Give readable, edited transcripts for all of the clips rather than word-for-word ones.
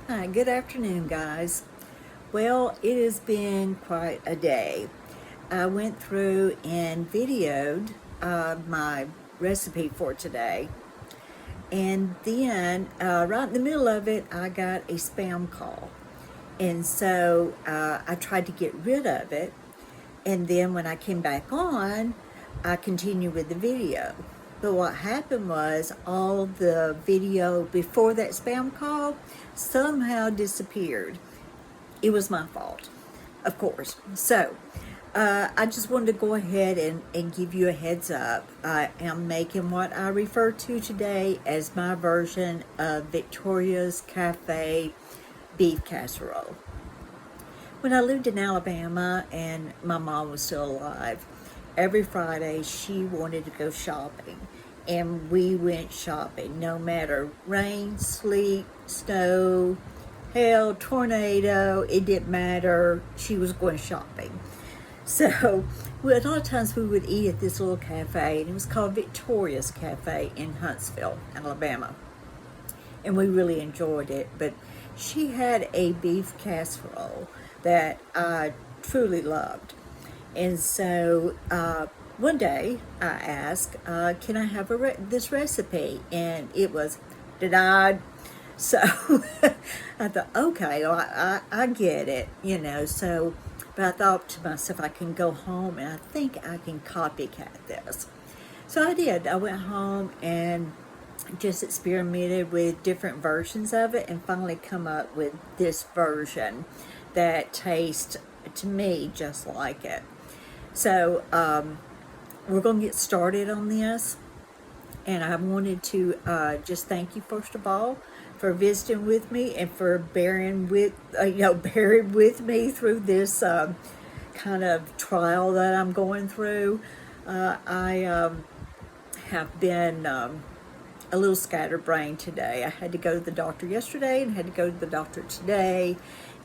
Hi, good afternoon, guys. Well, it has been quite a day. I went through and videoed my recipe for today, and then right in the middle of it, I got a spam call. And so I tried to get rid of it, and then when I came back on, I continued with the video. But what happened was all the video before that spam call somehow disappeared. It was my fault, of course. So I just wanted to go ahead and give you a heads up. I am making what I refer to today as my version of Victoria's Cafe beef casserole. When I lived in Alabama and my mom was still alive, every Friday she wanted to go shopping. And we went shopping no matter rain, sleet, snow, hail, tornado, it didn't matter. She was going shopping. So a lot of times we would eat at this little cafe, and it was called Victoria's Cafe in Huntsville, Alabama. And we really enjoyed it. But she had a beef casserole that I truly loved. And so one day I asked, can I have this recipe? And it was denied. So I thought, okay, well, I get it, so, but I thought to myself, I can go home and I think I can copycat this. So I did. I went home and just experimented with different versions of it and finally come up with this version that tastes to me just like it. So we're going to get started on this, and I wanted to just thank you first of all for visiting with me and for bearing with me through this kind of trial that I'm going through. I have been a little scatterbrained today. I had to go to the doctor yesterday and had to go to the doctor today,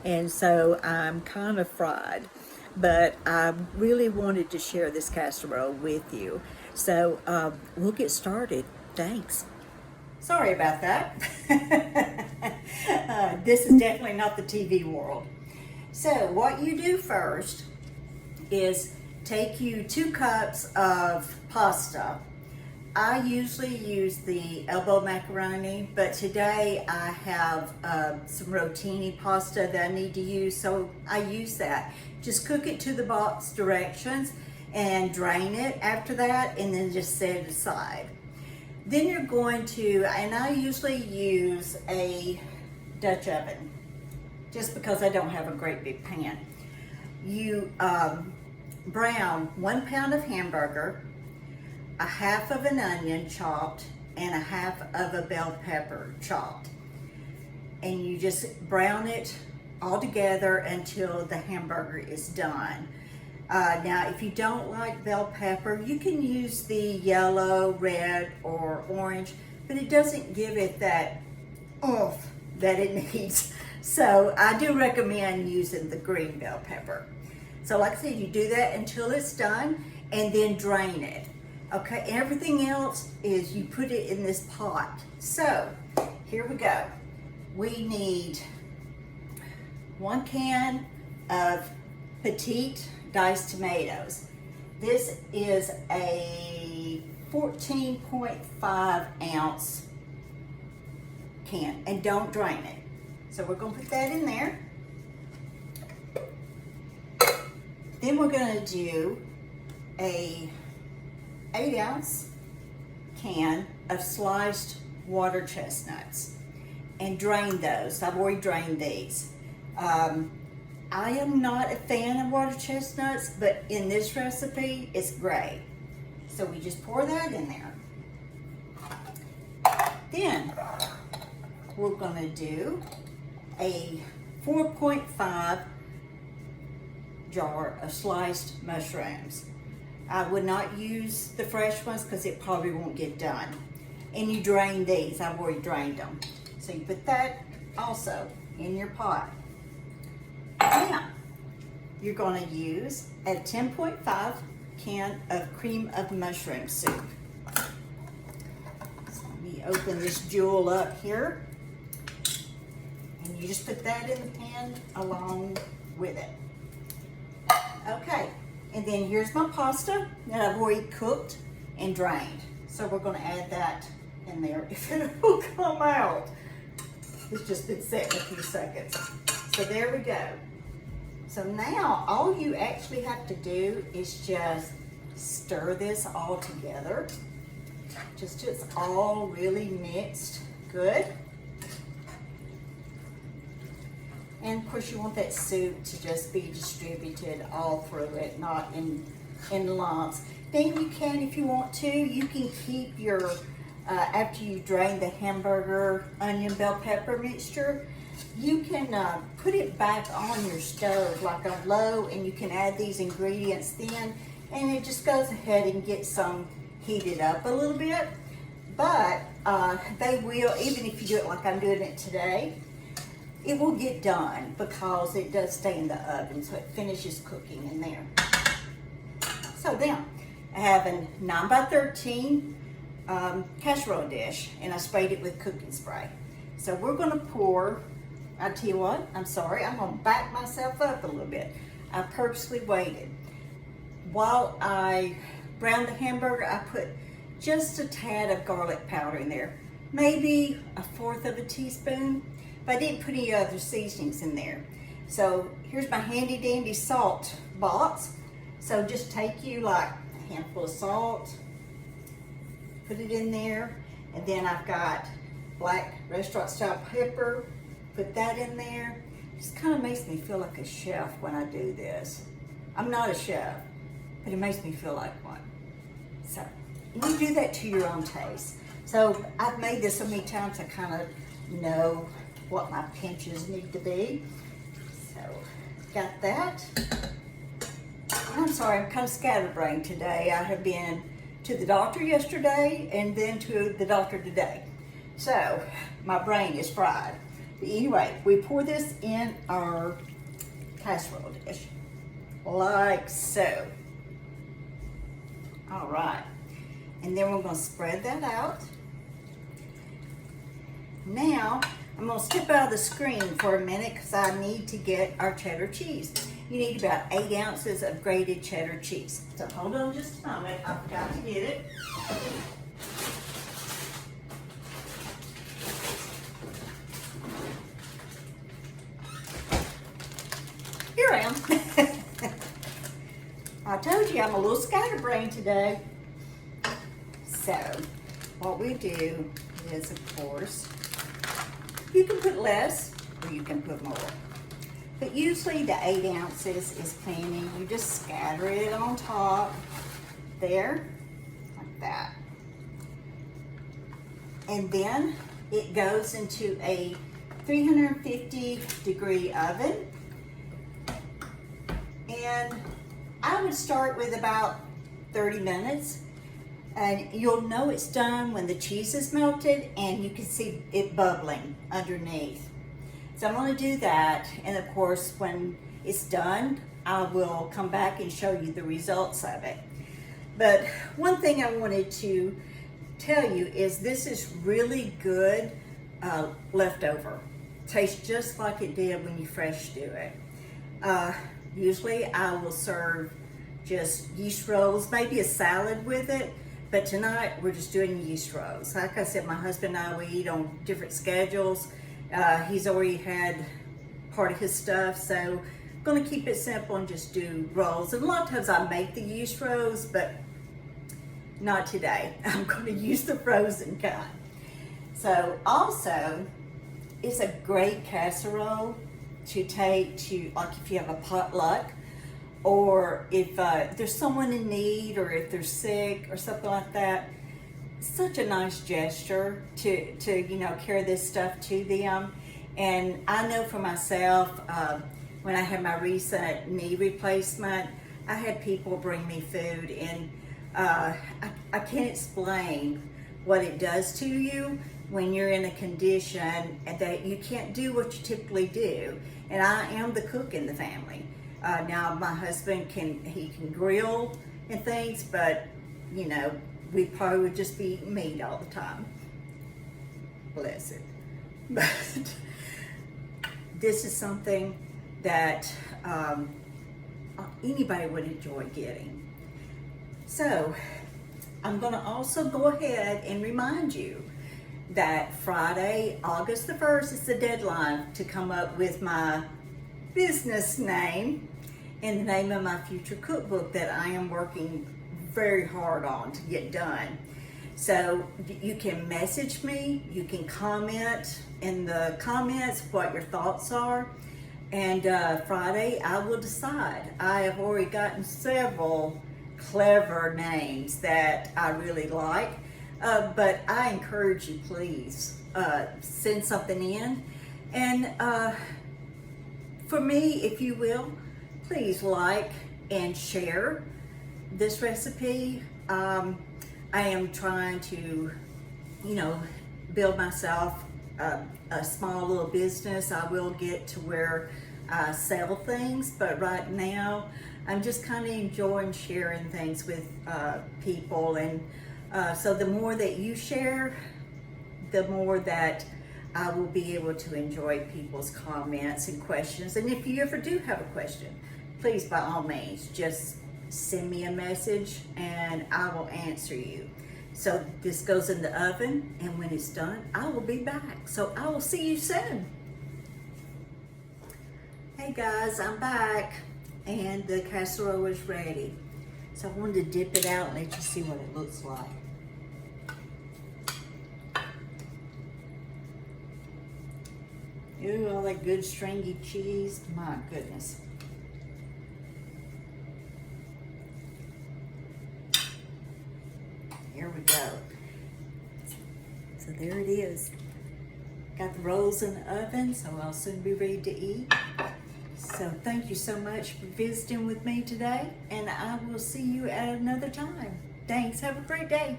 and so I'm kind of fried. But I really wanted to share this casserole with you. So we'll get started. Thanks. Sorry about that. This is definitely not the TV world. So what you do first is take you 2 cups of pasta. I usually use the elbow macaroni, but today I have some rotini pasta that I need to use, so I use that. Just cook it to the box directions and drain it after that, and then just set it aside. Then you're going to, and I usually use a Dutch oven, just because I don't have a great big pan. You brown 1 pound of hamburger, a half of an onion chopped, and a half of a bell pepper chopped. And you just brown it all together until the hamburger is done. Now, if you don't like bell pepper, you can use the yellow, red, or orange, but it doesn't give it that oomph that it needs. So I do recommend using the green bell pepper. So like I said, you do that until it's done, and then drain it. Okay, everything else is you put it in this pot. So here we go. We need 1 can of petite diced tomatoes. This is a 14.5 ounce can, and don't drain it. So we're gonna put that in there. Then we're gonna do a 8 ounce can of sliced water chestnuts and drain those. I've already drained these. I am not a fan of water chestnuts, but in this recipe, it's great. So we just pour that in there. Then we're gonna do a 4.5 jar of sliced mushrooms. I would not use the fresh ones because it probably won't get done. And you drain these, I've already drained them. So you put that also in your pot. Now, you're gonna use a 10.5 can of cream of mushroom soup. So let me open this jewel up here. And you just put that in the pan along with it. Okay, and then here's my pasta that I've already cooked and drained. So we're gonna add that in there if it will come out. It's just been set in a few seconds. So there we go. So now all you actually have to do is just stir this all together. Just till it's all really mixed good. And of course you want that soup to just be distributed all through it, not in lumps. Then you can, if you want to, you can keep your, after you drain the hamburger, onion, bell pepper mixture, you can put it back on your stove like on low, and you can add these ingredients then, and it just goes ahead and gets some heated up a little bit. But they will, even if you do it like I'm doing it today, it will get done because it does stay in the oven, so it finishes cooking in there. So then, I have a 9x13 casserole dish, and I sprayed it with cooking spray. So we're gonna pour, I tell you what, I'm sorry, I'm gonna back myself up a little bit. I purposely waited. While I browned the hamburger, I put just a tad of garlic powder in there, maybe 1/4 of a teaspoon, but I didn't put any other seasonings in there. So here's my handy dandy salt box. So just take you like a handful of salt, put it in there, and then I've got black restaurant style pepper, put that in there. It just kind of makes me feel like a chef when I do this. I'm not a chef, but it makes me feel like one. So you do that to your own taste. So I've made this so many times I kind of know what my pinches need to be. So got that. I'm sorry, I'm kind of scatterbrained today. I have been to the doctor yesterday and then to the doctor today. So my brain is fried. But anyway, we pour this in our casserole dish like so. All right, and then we're gonna spread that out. Now, I'm gonna step out of the screen for a minute because I need to get our cheddar cheese. You need about 8 ounces of grated cheddar cheese. So hold on just a moment, I've got to get it. Here I am. I told you I'm a little scatterbrained today. So, what we do is, of course, you can put less or you can put more. But usually the 8 ounces is plenty. You just scatter it on top there, like that. And then it goes into a 350-degree oven. And I would start with about 30 minutes. And you'll know it's done when the cheese is melted and you can see it bubbling underneath. So I'm going to do that, and of course when it's done I will come back and show you the results of it. But one thing I wanted to tell you is this is really good leftover. Tastes just like it did when you fresh do it. Usually I will serve just yeast rolls, maybe a salad with it. But tonight we're just doing yeast rolls. Like I said, my husband and I, we eat on different schedules. He's already had part of his stuff, so I'm gonna keep it simple and just do rolls. And a lot of times I make the yeast rolls, but not today. I'm gonna use the frozen kind. So also, it's a great casserole to take to, like if you have a potluck, or if there's someone in need, or if they're sick or something like that. Such a nice gesture to you know, carry this stuff to them. And I know for myself, when I had my recent knee replacement, I had people bring me food, and I can't explain what it does to you when you're in a condition that you can't do what you typically do. And I am the cook in the family. Now my husband can grill and things, but you know, we probably would just be eating meat all the time. Bless it. But this is something that anybody would enjoy getting. So I'm going to also go ahead and remind you that Friday, August the 1st is the deadline to come up with my business name and the name of my future cookbook that I am working very hard on to get done. So you can message me, you can comment in the comments what your thoughts are, and Friday I will decide. I have already gotten several clever names that I really like, but I encourage you, please send something in, and for me, if you will, please like and share this recipe. I am trying to, build myself a small little business. I will get to where I sell things, but right now I'm just kind of enjoying sharing things with people. And so the more that you share, the more that I will be able to enjoy people's comments and questions. And if you ever do have a question, please, by all means, just send me a message and I will answer you. So this goes in the oven, and when it's done, I will be back. So I will see you soon. Hey guys, I'm back, and the casserole is ready. So I wanted to dip it out and let you see what it looks like. Ooh, all that good stringy cheese. My goodness. Here we go. So there it is. Got the rolls in the oven, so I'll soon be ready to eat. So thank you so much for visiting with me today, and I will see you at another time. Thanks. Have a great day.